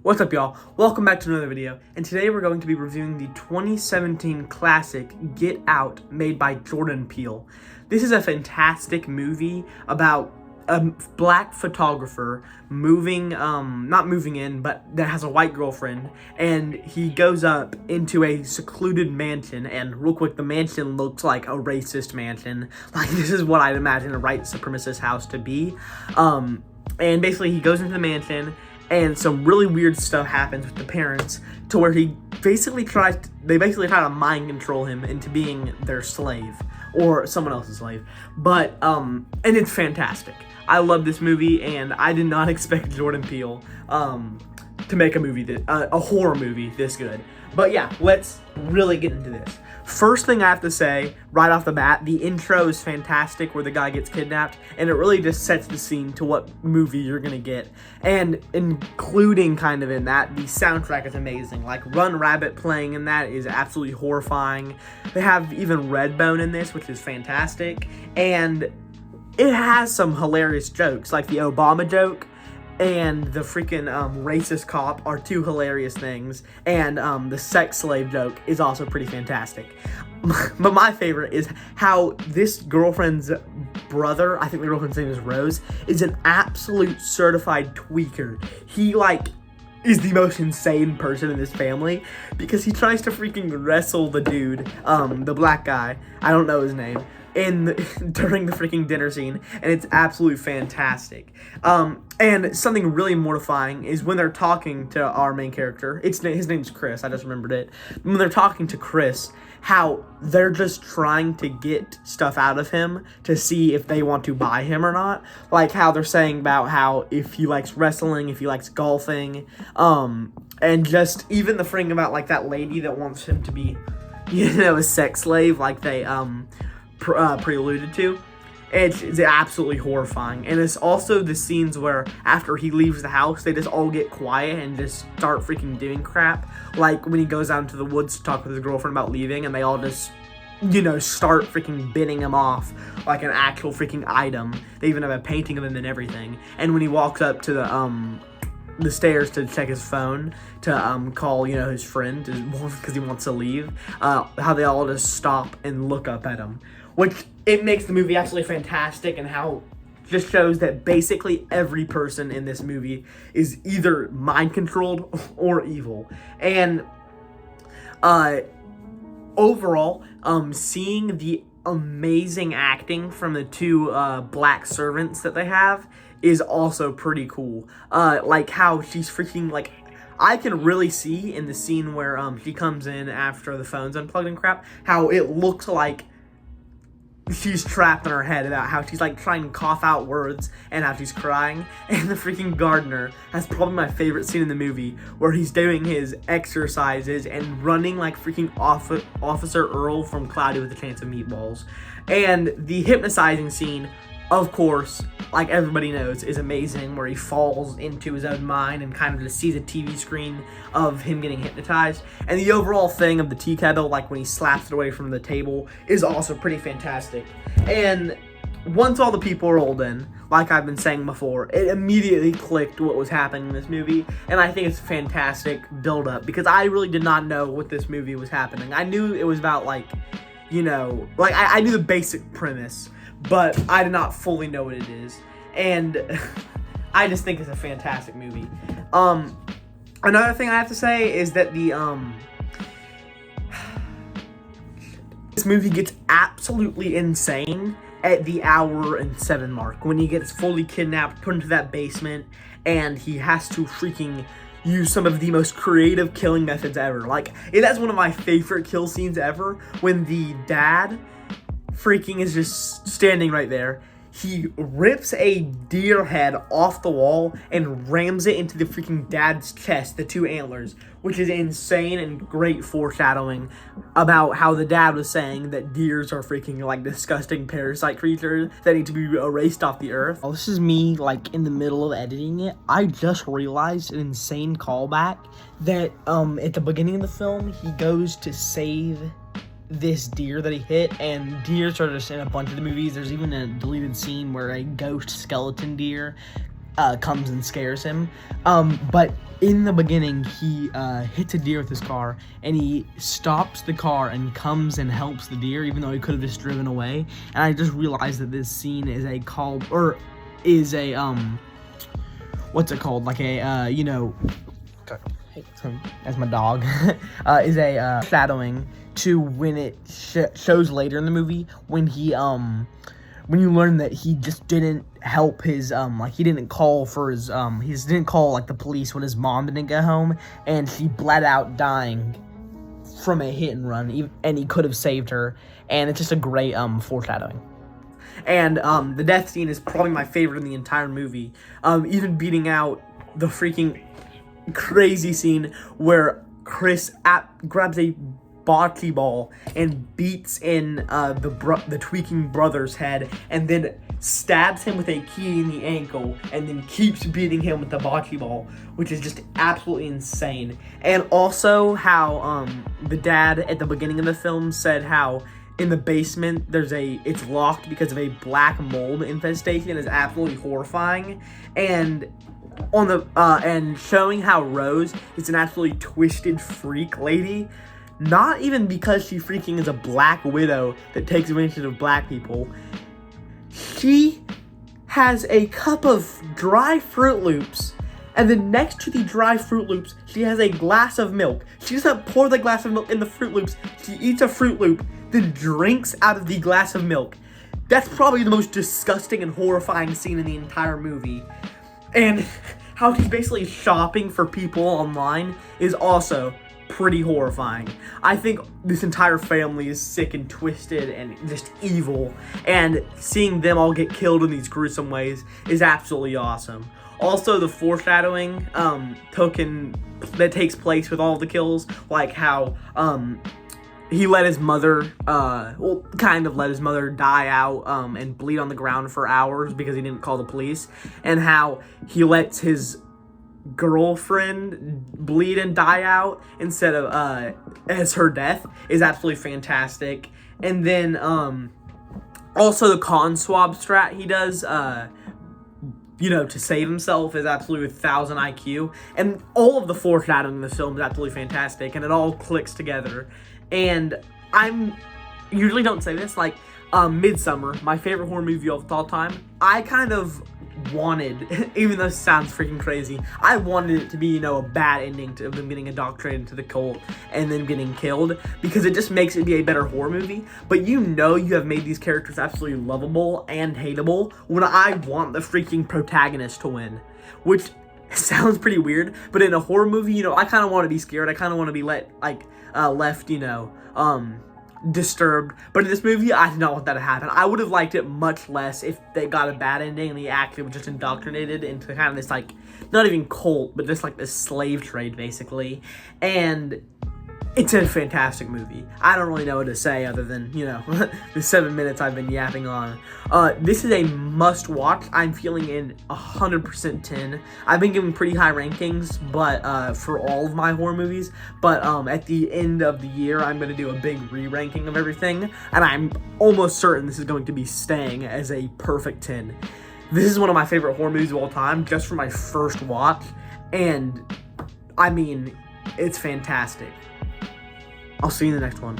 What's up, y'all? Welcome back to another video, and today we're going to be reviewing the 2017 classic Get Out, made by Jordan Peele. This is a fantastic movie about a black photographer not moving in, but that has a white girlfriend, and he goes up into a secluded mansion, and real quick, the mansion looks like a racist mansion. Like, this is what I'd imagine a white supremacist house to be. And basically, he goes into the mansion, and some really weird stuff happens with the parents to where they basically try to mind control him into being their slave or someone else's slave. But and it's fantastic. I love this movie, and I did not expect Jordan Peele to make a horror movie this good. But yeah, let's really get into this. First thing I have to say, right off the bat, the intro is fantastic where the guy gets kidnapped, and it really just sets the scene to what movie you're gonna get. And including kind of in that, the soundtrack is amazing. Like, Run Rabbit playing in that is absolutely horrifying. They have even Redbone in this, which is fantastic. And it has some hilarious jokes, like the Obama joke and the freaking racist cop are two hilarious things, and the sex slave joke is also pretty fantastic. But my favorite is how this girlfriend's brother, I think the girlfriend's name is Rose, is an absolute certified tweaker. He, is the most insane person in this family because he tries to freaking wrestle the dude, the black guy, I don't know his name, during the freaking dinner scene, and it's absolutely fantastic. And something really mortifying is when they're talking to our main character. His name's Chris, I just remembered it. When they're talking to Chris, how they're just trying to get stuff out of him to see if they want to buy him or not. Like how they're saying about how if he likes wrestling, if he likes golfing, and just even the thing about like that lady that wants him to be, a sex slave, like they pre-alluded to. It's absolutely horrifying. And it's also the scenes where after he leaves the house, they just all get quiet and just start freaking doing crap. Like when he goes out into the woods to talk with his girlfriend about leaving, and they all just, start freaking bidding him off like an actual freaking item. They even have a painting of him and everything. And when he walks up to the stairs to check his phone to call his friend because he wants to leave, how they all just stop and look up at him, which it makes the movie absolutely fantastic, and how just shows that basically every person in this movie is either mind controlled or evil. And overall, seeing the amazing acting from the two black servants that they have is also pretty cool. Like how she's freaking I can really see in the scene where she comes in after the phone's unplugged and crap, how it looks like she's trapped in her head about how she's trying to cough out words and how she's crying. And the freaking gardener has probably my favorite scene in the movie, where he's doing his exercises and running like freaking Officer Earl from Cloudy with a Chance of Meatballs. And the hypnotizing scene, of course, like everybody knows, is amazing, where he falls into his own mind and kind of just sees a TV screen of him getting hypnotized. And the overall thing of the tea kettle, like when he slaps it away from the table, is also pretty fantastic. And once all the people rolled in, like I've been saying before, it immediately clicked what was happening in this movie, and I think it's a fantastic build-up, because I really did not know what this movie was happening. I knew it was about, I knew the basic premise, but I did not fully know what it is, and I just think it's a fantastic movie. Another thing I have to say is that this movie gets absolutely insane at the 1:07 mark, when he gets fully kidnapped, put into that basement, and he has to freaking use some of the most creative killing methods ever. That's one of my favorite kill scenes ever, when the dad freaking is just standing right there. He rips a deer head off the wall and rams it into the freaking dad's chest, the two antlers, which is insane and great foreshadowing about how the dad was saying that deers are freaking disgusting parasite creatures that need to be erased off the earth. Oh, this is me in the middle of editing it. I just realized an insane callback that at the beginning of the film, he goes to save this deer that he hit, and deers are just in a bunch of the movies. There's even a deleted scene where a ghost skeleton deer comes and scares him. But in the beginning, he hits a deer with his car, and he stops the car and comes and helps the deer, even though he could have just driven away. And I just realized that this scene is a call, or is a what's it called? Like a as my dog is a shadowing to when it shows later in the movie when he when you learn that he just didn't help his like he didn't call for his he just didn't call like the police when his mom didn't get home, and she bled out dying from a hit and run, and he could have saved her. And it's just a great foreshadowing. And the death scene is probably my favorite in the entire movie, even beating out the freaking crazy scene where Chris grabs a bocce ball and beats in the tweaking brother's head, and then stabs him with a key in the ankle, and then keeps beating him with the bocce ball, which is just absolutely insane. And also how the dad at the beginning of the film said how in the basement it's locked because of a black mold infestation is absolutely horrifying. And on the and showing how Rose is an absolutely twisted freak lady, not even because she freaking is a black widow that takes advantage of black people. She has a cup of dry Fruit Loops, and then next to the dry Fruit Loops, she has a glass of milk. She doesn't pour the glass of milk in the Fruit Loops. She eats a Fruit Loop, then drinks out of the glass of milk. That's probably the most disgusting and horrifying scene in the entire movie. And how she's basically shopping for people online is also pretty horrifying. I think this entire family is sick and twisted and just evil, and seeing them all get killed in these gruesome ways is absolutely awesome. Also, the foreshadowing that takes place with all the kills, like how he let his mother, kind of let his mother die out and bleed on the ground for hours because he didn't call the police, and how he lets his girlfriend bleed and die out instead of as her death is absolutely fantastic. And then also the con swab strat he does to save himself is absolutely 1,000 IQ, and all of the foreshadowing in the film is absolutely fantastic, and it all clicks together. And I'm usually don't say this, like Midsummer, my favorite horror movie of all time, I kind of wanted, even though it sounds freaking crazy, I wanted it to be, a bad ending to them getting indoctrinated into the cult and then getting killed, because it just makes it be a better horror movie. But you have made these characters absolutely lovable and hateable when I want the freaking protagonist to win, which sounds pretty weird, but in a horror movie, I kind of want to be scared. I kind of want to be left, disturbed. But in this movie, I did not want that to happen. I would have liked it much less if they got a bad ending and he actually was just indoctrinated into kind of this, not even cult, but just this slave trade, basically. And it's a fantastic movie. I don't really know what to say other than, the 7 minutes I've been yapping on. This is a must-watch. I'm feeling in 100% 10. I've been giving pretty high rankings, but for all of my horror movies. But at the end of the year, I'm going to do a big re-ranking of everything, and I'm almost certain this is going to be staying as a perfect 10. This is one of my favorite horror movies of all time, just for my first watch, and, it's fantastic. I'll see you in the next one.